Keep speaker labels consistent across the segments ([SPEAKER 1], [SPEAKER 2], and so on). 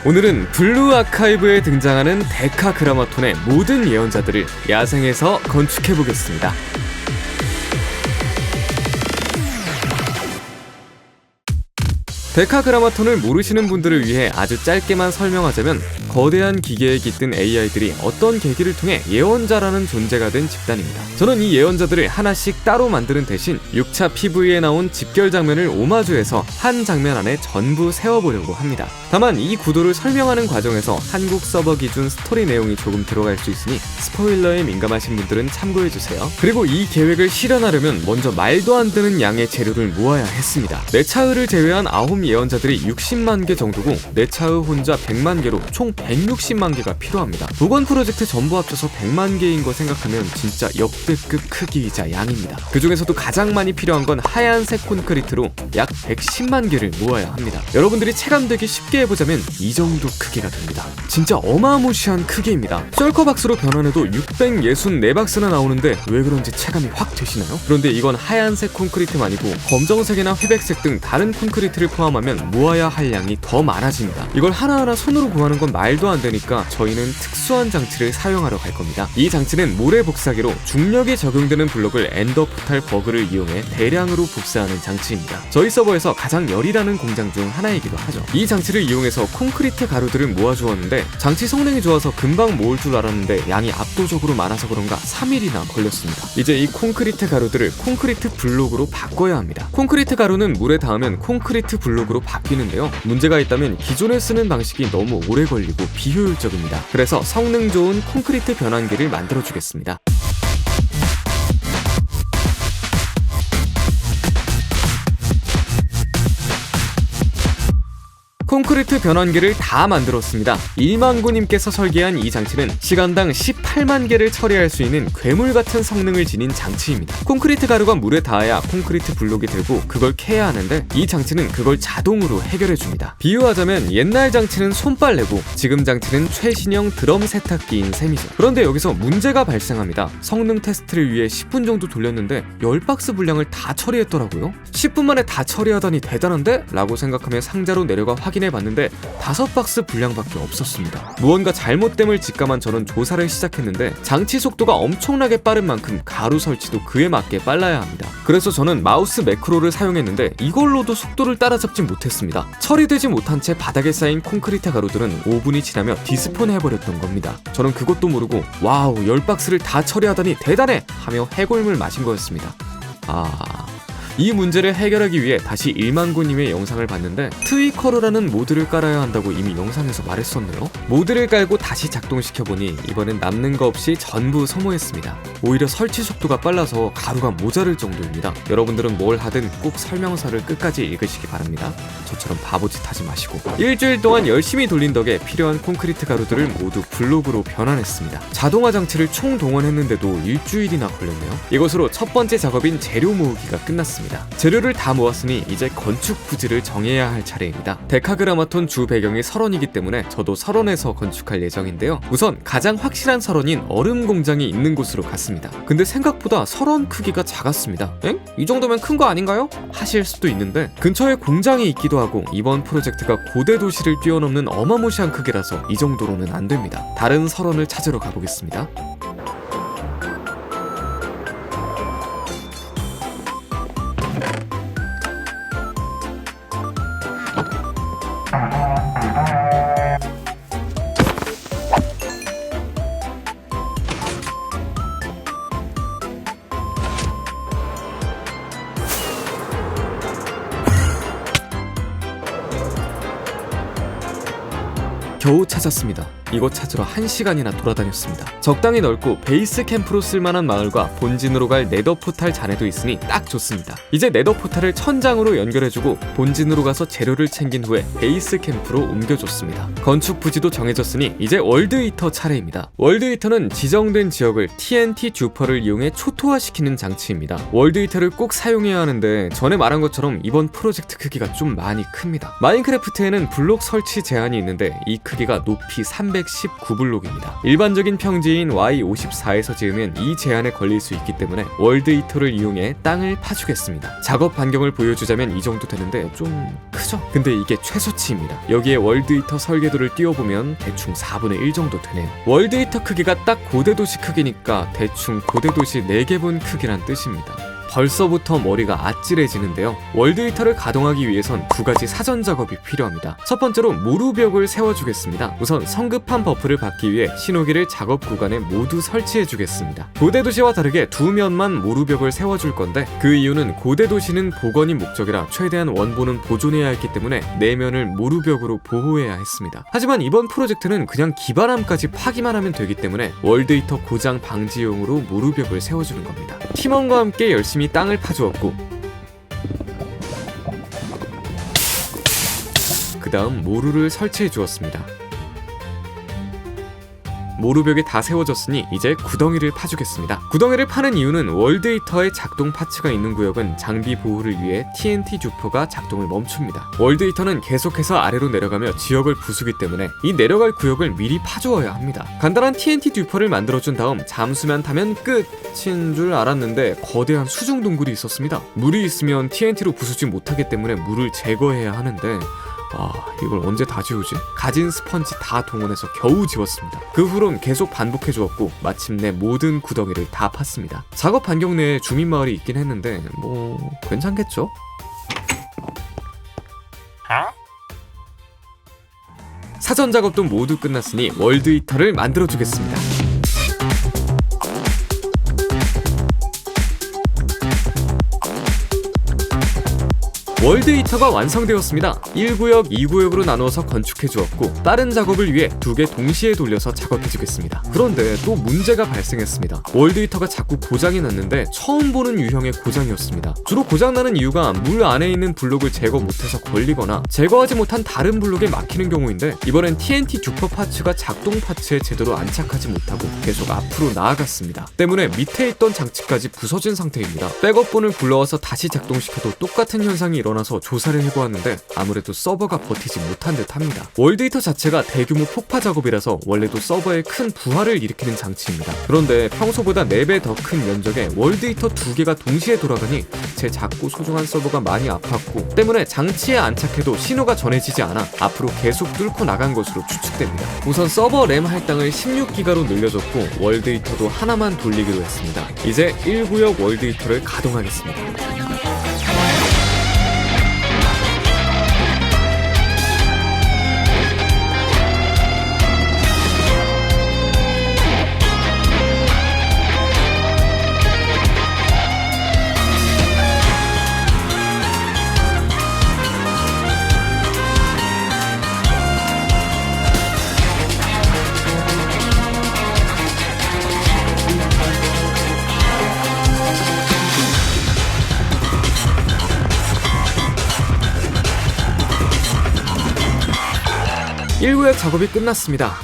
[SPEAKER 1] 오늘은 블루 아카이브에 등장하는 데카그라마톤의 모든 예언자들을 야생에서 건축해보겠습니다. 데카그라마톤을 모르시는 분들을 위해 아주 짧게만 설명하자면 거대한 기계에 깃든 AI들이 어떤 계기를 통해 예언자라는 존재가 된 집단입니다. 저는 이 예언자들을 하나씩 따로 만드는 대신 6차 PV에 나온 집결 장면을 오마주해서 한 장면 안에 전부 세워보려고 합니다. 다만 이 구도를 설명하는 과정에서 한국 서버 기준 스토리 내용이 조금 들어갈 수 있으니 스포일러에 민감하신 분들은 참고해주세요. 그리고 이 계획을 실현하려면 먼저 말도 안 되는 양의 재료를 모아야 했습니다. 네차흐를 제외한 9 예언자들이 60만 개 정도고 네차흐 혼자 100만 개로 총 160만 개가 필요합니다. 두 번 프로젝트 전부 합쳐서 100만 개인 거 생각하면 진짜 역대급 크기이자 양입니다. 그 중에서도 가장 많이 필요한 건 하얀색 콘크리트로 약 110만 개를 모아야 합니다. 여러분들이 체감되기 쉽게 해보자면 이 정도 크기가 됩니다. 진짜 어마무시한 크기입니다. 썰커박스로 변환해도 664박스나 나오는데 왜 그런지 체감이 확 되시나요? 그런데 이건 하얀색 콘크리트만이고 검정색이나 회백색 등 다른 콘크리트를 포함하면 모아야 할 양이 더 많아집니다. 이걸 하나하나 손으로 구하는 건 말도 안 되니까 저희는 특수한 장치를 사용하러 갈 겁니다. 이 장치는 모래 복사기로 중력이 적용되는 블록을 엔더 포탈 버그를 이용해 대량으로 복사하는 장치입니다. 저희 서버에서 가장 열이라는 공장 중 하나이기도 하죠. 이 장치를 이용해서 콘크리트 가루들을 모아주었는데 장치 성능이 좋아서 금방 모을 줄 알았는데 양이 압도적으로 많아서 그런가 3일이나 걸렸습니다. 이제 이 콘크리트 가루들을 콘크리트 블록으로 바꿔야 합니다. 콘크리트 가루는 물에 닿으면 콘크리트 블록으로 바뀌는데요. 문제가 있다면 기존에 쓰는 방식이 너무 오래 걸리고 비효율적입니다. 그래서 성능 좋은 콘크리트 변환기를 만들어주겠습니다. 콘크리트 변환기를 다 만들었습니다. 일만구님께서 설계한 이 장치는 시간당 18만 개를 처리할 수 있는 괴물 같은 성능을 지닌 장치입니다. 콘크리트 가루가 물에 닿아야 콘크리트 블록이 들고 그걸 캐야 하는데 이 장치는 그걸 자동으로 해결해줍니다. 비유하자면 옛날 장치는 손빨래고 지금 장치는 최신형 드럼 세탁기인 셈이죠. 그런데 여기서 문제가 발생합니다. 성능 테스트를 위해 10분 정도 돌렸는데 10박스 분량을 다 처리했더라고요. 10분 만에 다 처리하다니 대단한데? 라고 생각하며 상자로 내려가 확인해봤는데 5박스 분량밖에 없었습니다. 무언가 잘못됨을 직감한 저는 조사를 시작했는데 장치 속도가 엄청나게 빠른 만큼 가루 설치도 그에 맞게 빨라야 합니다. 그래서 저는 마우스 매크로를 사용했는데 이걸로도 속도를 따라잡지 못했습니다. 처리되지 못한 채 바닥에 쌓인 콘크리트 가루들은 5분이 지나며 디스폰 해버렸던 겁니다. 저는 그것도 모르고 와우 10박스를 다 처리하다니 대단해! 하며 해골물 마신 거였습니다. 이 문제를 해결하기 위해 다시 일만구님의 영상을 봤는데 트위커르라는 모드를 깔아야 한다고 이미 영상에서 말했었네요. 모드를 깔고 다시 작동시켜보니 이번엔 남는 거 없이 전부 소모했습니다. 오히려 설치 속도가 빨라서 가루가 모자랄 정도입니다. 여러분들은 뭘 하든 꼭 설명서를 끝까지 읽으시기 바랍니다. 저처럼 바보짓 하지 마시고. 일주일 동안 열심히 돌린 덕에 필요한 콘크리트 가루들을 모두 블록으로 변환했습니다. 자동화 장치를 총동원했는데도 일주일이나 걸렸네요. 이것으로 첫 번째 작업인 재료 모으기가 끝났습니다. 재료를 다 모았으니 이제 건축 부지를 정해야 할 차례입니다. 데카그라마톤 주 배경이 설원이기 때문에 저도 설원에서 건축할 예정인데요. 우선 가장 확실한 설원인 얼음 공장이 있는 곳으로 갔습니다. 근데 생각보다 설원 크기가 작았습니다. 엥? 이 정도면 큰 거 아닌가요? 하실 수도 있는데 근처에 공장이 있기도 하고 이번 프로젝트가 고대 도시를 뛰어넘는 어마무시한 크기라서 이 정도로는 안 됩니다. 다른 설원을 찾으러 가보겠습니다. 겨우 찾았습니다. 이곳 찾으러 1시간이나 돌아다녔습니다. 적당히 넓고 베이스 캠프로 쓸만한 마을과 본진으로 갈 네더 포탈 잔해도 있으니 딱 좋습니다. 이제 네더 포탈을 천장으로 연결해주고 본진으로 가서 재료를 챙긴 후에 베이스 캠프로 옮겨줬습니다. 건축 부지도 정해졌으니 이제 월드 이터 차례입니다. 월드 이터는 지정된 지역을 TNT 주퍼를 이용해 초토화시키는 장치입니다. 월드 이터를 꼭 사용해야 하는데 전에 말한 것처럼 이번 프로젝트 크기가 좀 많이 큽니다. 마인크래프트에는 블록 설치 제한이 있는데 이 크기가 높이 300 319블록입니다. 일반적인 평지인 Y54에서 지으면 이 제한에 걸릴 수 있기 때문에 월드 히터를 이용해 땅을 파주겠습니다. 작업 반경을 보여주자면 이 정도 되는데 좀 크죠? 근데 이게 최소치입니다. 여기에 월드 히터 설계도를 띄워보면 대충 4분의 1 정도 되네요. 월드 히터 크기가 딱 고대도시 크기니까 대충 고대도시 4개분 크기란 뜻입니다. 벌써부터 머리가 아찔해지는데요. 월드 히터를 가동하기 위해선 2가지 사전 작업이 필요합니다. 첫 번째로 모루벽을 세워주겠습니다. 우선 성급한 버프를 받기 위해 신호기를 작업 구간에 모두 설치해주겠습니다. 고대도시와 다르게 두 면만 모루벽을 세워줄 건데 그 이유는 고대도시는 복원이 목적이라 최대한 원본은 보존해야 했기 때문에 내면을 모루벽으로 보호해야 했습니다. 하지만 이번 프로젝트는 그냥 기반함까지 파기만 하면 되기 때문에 월드 히터 고장 방지용으로 모루벽을 세워주는 겁니다. 팀원과 함께 열심히 땅을 파주었고 그 다음 모루를 설치해 주었습니다. 모루벽이 다 세워졌으니 이제 구덩이를 파주겠습니다. 구덩이를 파는 이유는 월드 히터의 작동 파츠가 있는 구역은 장비 보호를 위해 TNT 주포가 작동을 멈춥니다. 월드 히터는 계속해서 아래로 내려가며 지역을 부수기 때문에 이 내려갈 구역을 미리 파주어야 합니다. 간단한 TNT 주포를 만들어준 다음 잠수만 타면 끝인 줄 알았는데 거대한 수중 동굴이 있었습니다. 물이 있으면 TNT로 부수지 못하기 때문에 물을 제거해야 하는데 이걸 언제 다 지우지? 가진 스펀지 다 동원해서 겨우 지웠습니다. 그 후론 계속 반복해 주었고 마침내 모든 구덩이를 다 팠습니다. 작업 반경 내에 주민마을이 있긴 했는데 괜찮겠죠? 사전 작업도 모두 끝났으니 월드 히터를 만들어 주겠습니다. 월드 히터가 완성되었습니다. 1구역, 2구역으로 나누어서 건축해주었고 다른 작업을 위해 2개 동시에 돌려서 작업해주겠습니다. 그런데 또 문제가 발생했습니다. 월드 히터가 자꾸 고장이 났는데 처음 보는 유형의 고장이었습니다. 주로 고장나는 이유가 물 안에 있는 블록을 제거 못해서 걸리거나 제거하지 못한 다른 블록에 막히는 경우인데 이번엔 TNT 주퍼 파츠가 작동 파츠에 제대로 안착하지 못하고 계속 앞으로 나아갔습니다. 때문에 밑에 있던 장치까지 부서진 상태입니다. 백업본을 불러와서 다시 작동시켜도 똑같은 현상이 일어나서 조사를 해보았는데 아무래도 서버가 버티지 못한 듯 합니다. 월드 히터 자체가 대규모 폭파 작업이라서 원래도 서버에 큰 부하를 일으키는 장치입니다. 그런데 평소보다 4배 더 큰 면적에 월드 히터 2개가 동시에 돌아가니 제 작고 소중한 서버가 많이 아팠고 때문에 장치에 안착해도 신호가 전해지지 않아 앞으로 계속 뚫고 나간 것으로 추측됩니다. 우선 서버 램 할당을 16기가로 늘려줬고 월드 히터도 하나만 돌리기로 했습니다. 이제 1구역 월드 히터를 가동하겠습니다. 1구역 작업이 끝났습니다.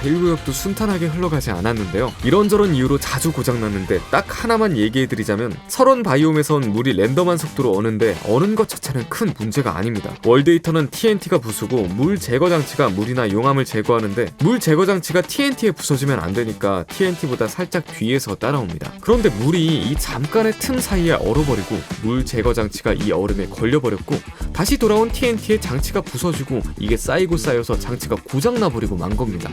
[SPEAKER 1] 1구역도 순탄하게 흘러가지 않았는데요. 이런저런 이유로 자주 고장났는데 딱 하나만 얘기해드리자면 설원 바이옴에선 물이 랜덤한 속도로 어는데 어는 것 자체는 큰 문제가 아닙니다. 월드 히터는 TNT가 부수고 물 제거 장치가 물이나 용암을 제거하는데 물 제거 장치가 TNT에 부서지면 안 되니까 TNT보다 살짝 뒤에서 따라옵니다. 그런데 물이 이 잠깐의 틈 사이에 얼어버리고 물 제거 장치가 이 얼음에 걸려버렸고 다시 돌아온 TNT에 장치가 부서지고 이게 쌓이고 쌓여서 장치가 고장나버리고 만 겁니다.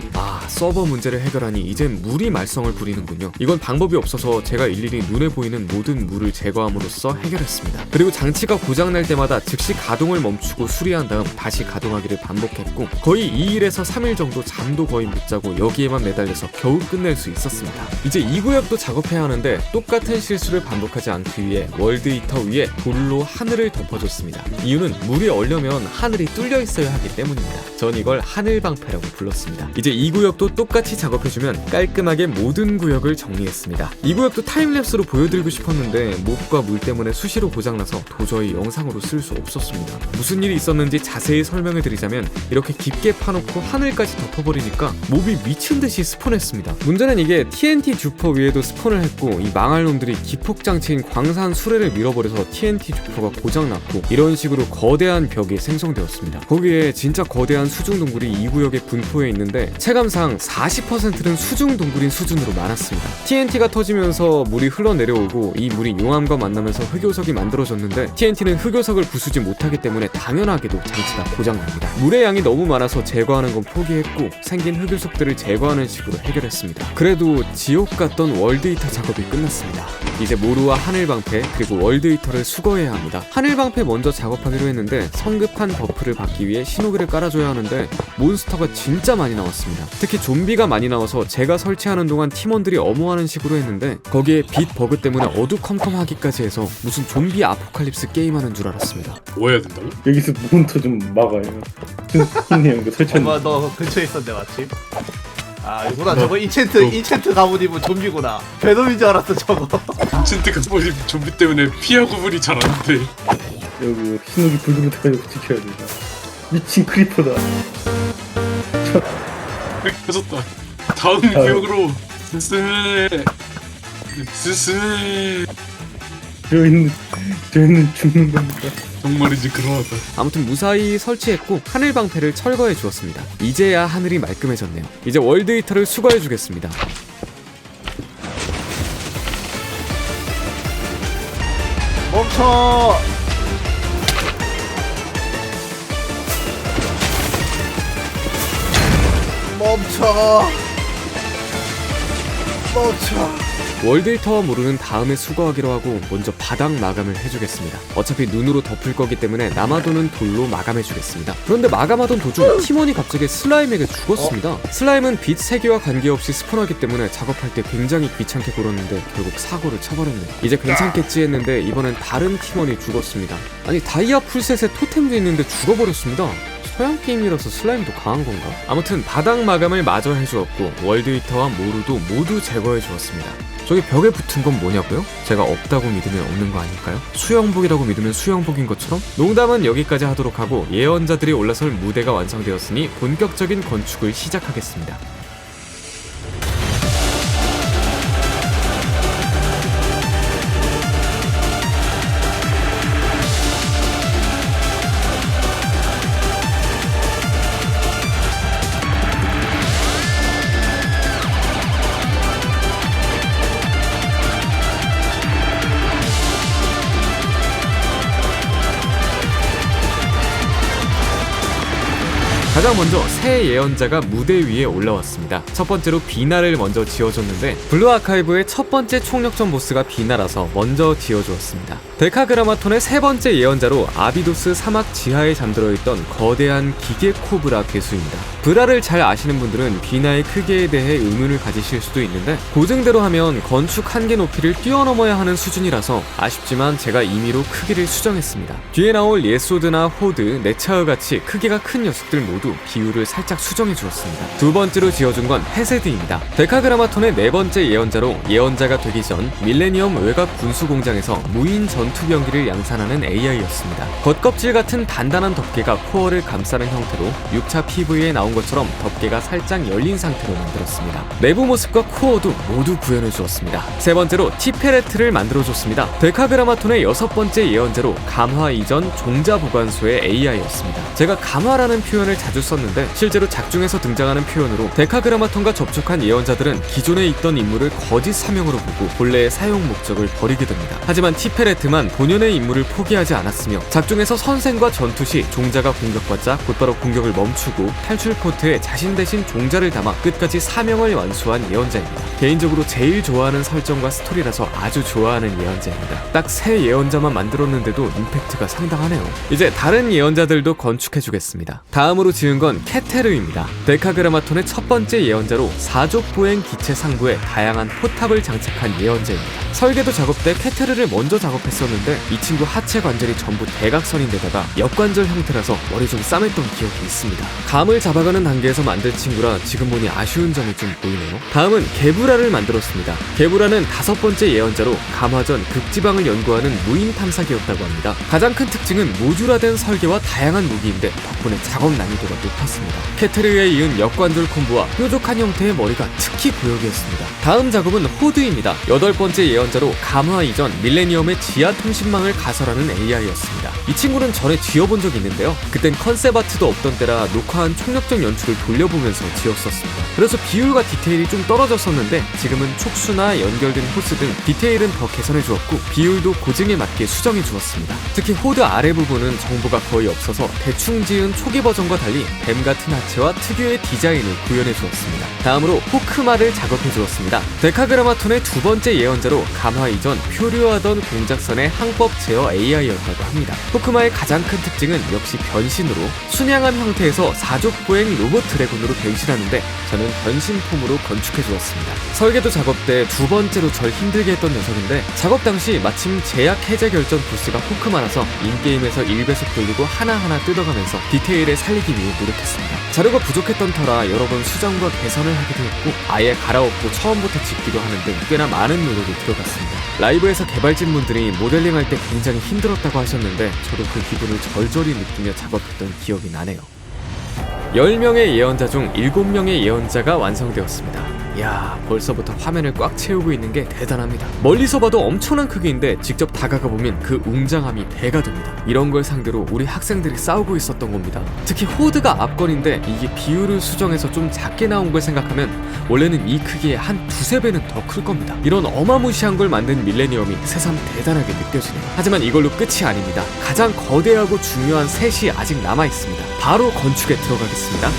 [SPEAKER 1] 서버 문제를 해결하니 이젠 물이 말썽을 부리는군요. 이건 방법이 없어서 제가 일일이 눈에 보이는 모든 물을 제거함으로써 해결했습니다. 그리고 장치가 고장날 때마다 즉시 가동을 멈추고 수리한 다음 다시 가동하기를 반복했고 거의 2일에서 3일 정도 잠도 거의 못 자고 여기에만 매달려서 겨우 끝낼 수 있었습니다. 이제 2구역도 작업해야 하는데 똑같은 실수를 반복하지 않기 위해 월드 히터 위에 돌로 하늘을 덮어줬습니다. 이유는 물이 얼려면 하늘이 뚫려 있어야 하기 때문입니다. 전 이걸 하늘방패라고 불렀습니다. 이제 2구역도 똑같이 작업해주면 깔끔하게 모든 구역을 정리했습니다. 2구역도 타임랩스로 보여드리고 싶었는데 몹과 물 때문에 수시로 고장나서 도저히 영상으로 쓸 수 없었습니다. 무슨 일이 있었는지 자세히 설명해드리자면 이렇게 깊게 파놓고 하늘까지 덮어버리니까 몹이 미친듯이 스폰했습니다. 문제는 이게 TNT 주퍼 위에도 스폰을 했고 이 망할 놈들이 기폭장치인 광산 수레를 밀어버려서 TNT 주퍼가 고장났고 이런 식으로 거대한 벽이 생성되었습니다. 거기에 진짜 거대한 수중동굴이 이 구역에 분포해 있는데 체감상 40%는 수중동굴인 수준으로 많았습니다. TNT가 터지면서 물이 흘러내려오고 이 물이 용암과 만나면서 흑요석이 만들어졌는데 TNT는 흑요석을 부수지 못하기 때문에 당연하게도 장치가 고장납니다. 물의 양이 너무 많아서 제거하는 건 포기했고 생긴 흑요석들을 제거하는 식으로 해결했습니다. 그래도 지옥 같던 월드이터 작업이 끝났습니다. 이제 모루와 하늘방패 그리고 월드이터를 수거해야 합니다. 하늘방패 먼저 작업하기로 했는데 성급한 버프를 받기 위해 신호기를 깔아줘야 하는데 몬스터가 진짜 많이 나왔습니다. 특히 좀비가 많이 나와서 제가 설치하는 동안 팀원들이 어머하는 식으로 했는데 거기에 빛 버그 때문에 어두컴컴하기까지 해서 무슨 좀비 아포칼립스 게임하는 줄 알았습니다.
[SPEAKER 2] 뭐 해야 된다고?
[SPEAKER 3] 여기서 몬스터 좀 막아요. 형님 이거 설치한.
[SPEAKER 4] 엄마 너 근처에 있었네 맞지? 아 이구나 저거 인챈트 가옷 입은 좀비구나. 베놈인 줄 알았어 저거.
[SPEAKER 2] 인챈트 가보니 좀비 때문에 피하고 불이 잘 안돼.
[SPEAKER 3] 여기 신호기 불금 때까지 지켜야 돼. 미친 크리퍼다.
[SPEAKER 2] 펴졌다. 다음 구역으로 스스메
[SPEAKER 3] 저희는 죽는 겁니다.
[SPEAKER 2] 정말이지 그러하다.
[SPEAKER 1] 아무튼 무사히 설치했고 하늘방패를 철거해 주었습니다. 이제야 하늘이 말끔해졌네요. 이제 월드히터를 수거해 주겠습니다.
[SPEAKER 4] 멈춰. 멈춰.
[SPEAKER 1] 월드히터와 모루는 다음에 수거하기로 하고 먼저 바닥 마감을 해주겠습니다. 어차피 눈으로 덮을 거기 때문에 남아도는 돌로 마감해주겠습니다. 그런데 마감하던 도중 팀원이 갑자기 슬라임에게 죽었습니다. 슬라임은 빛 세기와 관계없이 스폰하기 때문에 작업할 때 굉장히 귀찮게 굴었는데 결국 사고를 쳐버렸네요. 이제 괜찮겠지 했는데 이번엔 다른 팀원이 죽었습니다. 아니 다이아 풀셋에 토템도 있는데 죽어버렸습니다. 서양 게임이라서 슬라임도 강한 건가? 아무튼 바닥 마감을 마저 해주었고 월드히터와 모루도 모두 제거해 주었습니다. 저기 벽에 붙은 건 뭐냐고요? 제가 없다고 믿으면 없는 거 아닐까요? 수영복이라고 믿으면 수영복인 것처럼? 농담은 여기까지 하도록 하고 예언자들이 올라설 무대가 완성되었으니 본격적인 건축을 시작하겠습니다. 가장 먼저 새 예언자가 무대 위에 올라왔습니다. 첫 번째로 비나를 먼저 지어줬는데 블루 아카이브의 첫 번째 총력전 보스가 비나라서 먼저 지어주었습니다. 데카그라마톤의 세 번째 예언자로 아비도스 사막 지하에 잠들어있던 거대한 기계 코브라 괴수입니다. 브라를 잘 아시는 분들은 비나의 크기에 대해 의문을 가지실 수도 있는데 고증대로 하면 건축 한 개 높이를 뛰어넘어야 하는 수준이라서 아쉽지만 제가 임의로 크기를 수정했습니다. 뒤에 나올 예소드나 호드, 네차흐 같이 크기가 큰 녀석들 모두 비율을 살짝 수정해 주었습니다. 두 번째로 지어준 건 헤세드입니다. 데카그라마톤의 네 번째 예언자로 예언자가 되기 전 밀레니엄 외곽 군수공장에서 무인 전투병기를 양산하는 AI였습니다. 겉껍질 같은 단단한 덮개가 코어를 감싸는 형태로 6차 PV에 나온 것처럼 덮개가 살짝 열린 상태로 만들었습니다. 내부 모습과 코어도 모두 구현해 주었습니다. 세 번째로 티페레트를 만들어줬습니다. 데카그라마톤의 여섯 번째 예언자로 감화 이전 종자 보관소의 AI였습니다. 제가 감화라는 표현을 자주 썼는데 실제로 작중에서 등장하는 표현으로 데카그라마톤과 접촉한 예언자들은 기존에 있던 인물을 거짓 사명으로 보고 본래의 사용 목적을 버리게 됩니다. 하지만 티페레트만 본연의 인물을 포기하지 않았으며 작중에서 선생과 전투 시 종자가 공격받자 곧바로 공격을 멈추고 탈출 포트에 자신 대신 종자를 담아 끝까지 사명을 완수한 예언자입니다. 개인적으로 제일 좋아하는 설정과 스토리라서 아주 좋아하는 예언자입니다. 딱 세 예언자만 만들었는데도 임팩트가 상당하네요. 이제 다른 예언자들도 건축해주겠습니다. 다음으로 지은 건 케테르입니다. 데카그라마톤의 첫 번째 예언자로 사족 보행 기체 상부에 다양한 포탑을 장착한 예언자입니다. 설계도 작업 때 케테르를 먼저 작업했었는데 이 친구 하체 관절이 전부 대각선인데다가 역관절 형태라서 머리 좀 싸맸던 기억이 있습니다. 감을 잡아가는 단계에서 만든 친구라 지금 보니 아쉬운 점이 좀 보이네요. 다음은 게브라를 만들었습니다. 게브라는 다섯 번째 예언자로 감화전 극지방을 연구하는 무인 탐사기였다고 합니다. 가장 큰 특징은 모듈화된 설계와 다양한 무기인데 덕분에 작업 난이도가 높았습니다. 케테르에 이은 역관절 콤보와 뾰족한 형태의 머리가 특히 고역이었습니다. 다음 작업은 호드입니다. 8번째 예언자로 감화 이전 밀레니엄의 지하 통신망을 가설하는 AI였습니다. 이 친구는 전에 지어본 적이 있는데요. 그땐 컨셉 아트도 없던 때라 녹화한 총력적 연출을 돌려보면서 지었었습니다. 그래서 비율과 디테일이 좀 떨어졌었는데 지금은 촉수나 연결된 호스 등 디테일은 더 개선해 주었고 비율도 고증에 맞게 수정해 주었습니다. 특히 호드 아래 부분은 정보가 거의 없어서 대충 지은 초기 버전과 달리 뱀 같은 하체와 특유의 디자인을 구현해 주었습니다. 다음으로 호크마를 작업해 주었습니다. 데카그라마톤의 2번째 예언자로 감화 이전 표류하던 공작선의 항법 제어 AI였다고 합니다. 호크마의 가장 큰 특징은 역시 변신으로 순양함 형태에서 사족보행 로봇 드래곤으로 변신하는데 저는 변신 폼으로 건축해 주었습니다. 설계도 작업 때 2번째로 절 힘들게 했던 녀석인데 작업 당시 마침 제약 해제 결전 보스가 호크마라서 인게임에서 1배속 돌리고 하나하나 뜯어가면서 디테일을 살리기 위해 노력했습니다. 자료가 부족했던 터라 여러 번 수정과 개선을 하기도 했고 아예 갈아엎고 처음부터 짓기도 하는 등 꽤나 많은 노력이 들어갔습니다. 라이브에서 개발진분들이 모델링할 때 굉장히 힘들었다고 하셨는데 저도 그 기분을 절절히 느끼며 작업했던 기억이 나네요. 10명의 예언자 중 7명의 예언자가 완성되었습니다. 이야, 벌써부터 화면을 꽉 채우고 있는 게 대단합니다. 멀리서 봐도 엄청난 크기인데 직접 다가가 보면 그 웅장함이 배가 됩니다. 이런 걸 상대로 우리 학생들이 싸우고 있었던 겁니다. 특히 호드가 앞건인데 이게 비율을 수정해서 좀 작게 나온 걸 생각하면 원래는 이 크기의 한 두세 배는 더 클 겁니다. 이런 어마무시한 걸 만든 밀레니엄이 새삼 대단하게 느껴지네요. 하지만 이걸로 끝이 아닙니다. 가장 거대하고 중요한 셋이 아직 남아 있습니다. 바로 건축에 들어가겠습니다.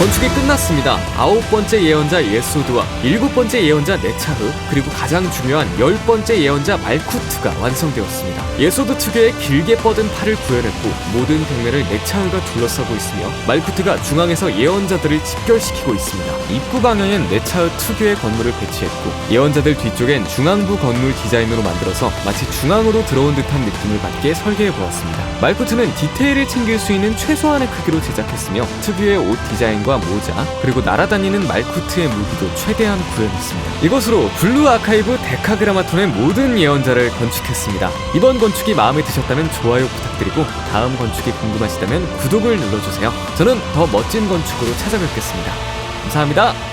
[SPEAKER 1] 건축이 끝났습니다. 9번째 예언자 예소드와 7번째 예언자 네차흐, 그리고 가장 중요한 10번째 예언자 말쿠트가 완성되었습니다. 예소드 특유의 길게 뻗은 팔을 구현했고 모든 벽면을 네차흐가 둘러싸고 있으며 말쿠트가 중앙에서 예언자들을 집결시키고 있습니다. 입구 방향엔 네차흐 특유의 건물을 배치했고 예언자들 뒤쪽엔 중앙부 건물 디자인으로 만들어서 마치 중앙으로 들어온 듯한 느낌을 받게 설계해보았습니다. 말쿠트는 디테일을 챙길 수 있는 최소한의 크기로 제작했으며 특유의 옷 디자인과 모자, 그리고 날아다니는 말쿠트의 무기도 최대한 구현했습니다. 이것으로 블루 아카이브 데카그라마톤의 모든 예언자를 건축했습니다. 이번 건축이 마음에 드셨다면 좋아요 부탁드리고 다음 건축이 궁금하시다면 구독을 눌러주세요. 저는 더 멋진 건축으로 찾아뵙겠습니다. 감사합니다.